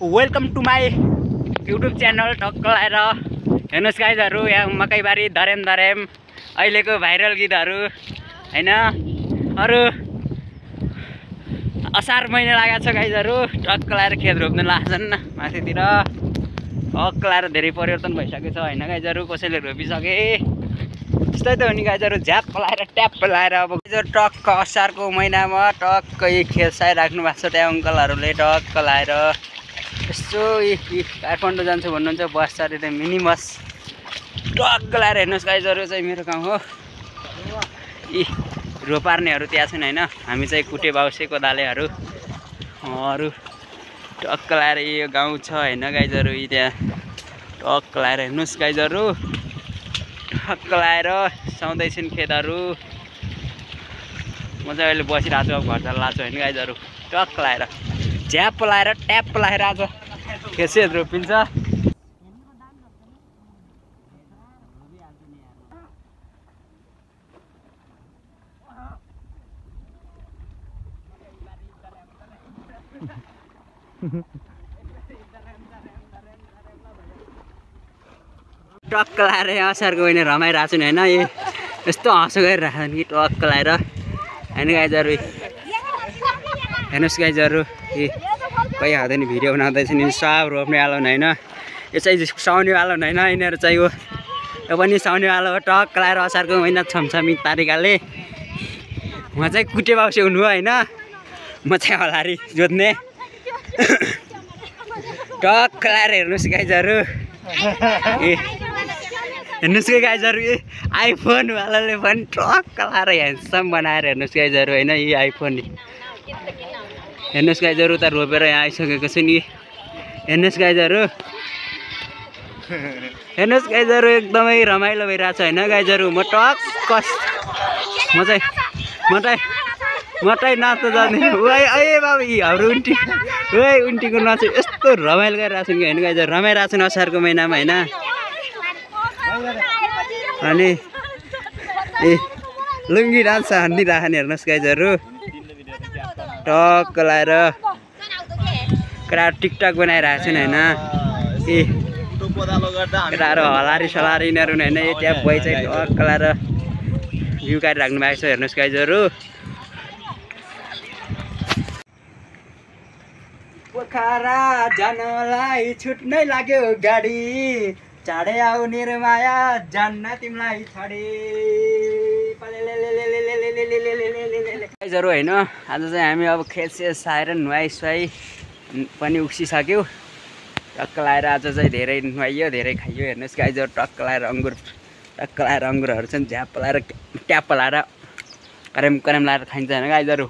Welcome to my YouTube channel टक्क लाएर हेर्नुहोस् गाइजहरू यहाँ मकैबारी धरेम अहिलेको भाइरल गीतहरू हैन अरू असार महिना लागेको छ गाइजहरू टक्क लाएर खेत रोप्न लाग्छन् माथितिर टक्क लाएर धेरै परिवर्तन भइसकेको छ हैन गाइजहरू कसैले रोपिसके त्यस्तै त हो नि गाइजहरू झ्याप लाएर ट्याप लाएर अब गाइजहरू टक्क असारको महिनामा टक्क खेत साइराख्नु भएको छ त्यहाँ अङ्कलहरूले टक्क लाएर यसो काठमाडौँ जान्छु भन्नुहुन्छ बस अरे त मिनी बस टक्क लाएर हेर्नुहोस् गाइजहरू चाहिँ मेरो गाउँ हो रोपार्नेहरू त्यहाँ छन् हैन हामी चाहिँ कुटे बाउसे कोदालेहरू अरू टक्क लाएर यो गाउँ छ हैन गाइजहरू त्यहाँ टक्क लाएर हेर्नुहोस् गाइजहरू टक्क लाएर साउँदैछन् खेतहरू म चाहिँ अहिले बसिरहेको छु अब घर चल्ला छु हैन गाइजहरू टक्क लाएर झ्याप लाएर ट्याप लाएर आज खेत रोपिन्छ टक्क लाएर असारको महिना रमाइरहेको छु नि होइन यस्तो हाँसो गरिरहेको नि टक्क लाएर होइन गाइजहरू हेर्नुहोस् गाइजहरू कोही हाल्दैन भिडियो बनाउँदैछ नि सब रोप्नेवाला होइन यो चाहिँ साउनेवाला होइन यिनीहरू चाहिँ यो पनि साउनेवाला हो टक्क लाएर असारको महिना छमछमी तरिकाले म चाहिँ कुटे बाउसे हुनु हो होइन म चाहिँ हलारी जोत्ने टक्क लाएर हेर्नुहोस् गाइजहरू हेर्नुहोस् कि गाइजहरू आइफोनवालाले पनि टक्क लाएर ह्यान्डसम बनाएर हेर्नुहोस् गाइजहरू होइन यी आइफोन हेर्नुहोस् गाइजहरू त रोपेर यहाँ आइसकेको छु नि हेर्नुहोस् गाइजहरू हेर्नुहोस् गाइजहरू एकदमै रमाइलो भइरहेको छ होइन गाइजहरू म टक्क म चाहिँ नाच्न जाने ए बाबु हाम्रो उन्टीको नाच यस्तो रमाइलो गरिरहेको छु कि होइन गाइजहरू रमाइरहेको छु असारको महिनामा होइन अनि लुङ्गी डान्स हानिराख्ने हेर्नुहोस् गाइजहरू टक्क लाएर केटाहरू टिकटक बनाइरहेको छन् होइन केटाहरू हलारी सलारी यिनीहरू होइन त्यहाँ भइ चाहिँ टक्क लाएर भ्यू काटिराख्नु भएको छ हेर्नुहोस् गाइजहरू पोखरा जानलाई छुट्नै लाग्यो गाडी चाँडै आऊ निर्माया जान्न तिमीलाई छाडी गाइजहरू होइन आज चाहिँ हामी अब खेत सेस आएर नुहाइसुहाइ पनि उक्सिसक्यो टक्क लाएर आज चाहिँ धेरै नुहाइयो धेरै खाइयो हेर्नुहोस् गाइजहरू टक्क लाएर अङ्गुरहरू चाहिँ झ्याप लाएर ट्याप लाएर करेम लाएर खाइन्छ होइन गाइजहरू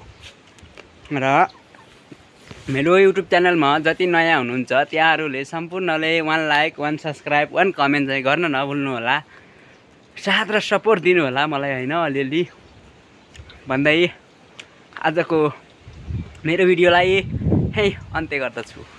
र मेरो युट्युब च्यानलमा जति नयाँ हुनुहुन्छ त्यहाँहरूले सम्पूर्णले 1 लाइक 1 सब्सक्राइब 1 कमेन्ट चाहिँ गर्न नभुल्नु होला साथ र सपोर्ट दिनु होला मलाई होइन अलिअलि भन्दै आजको मेरो भिडियोलाई अन्त्य गर्दछु।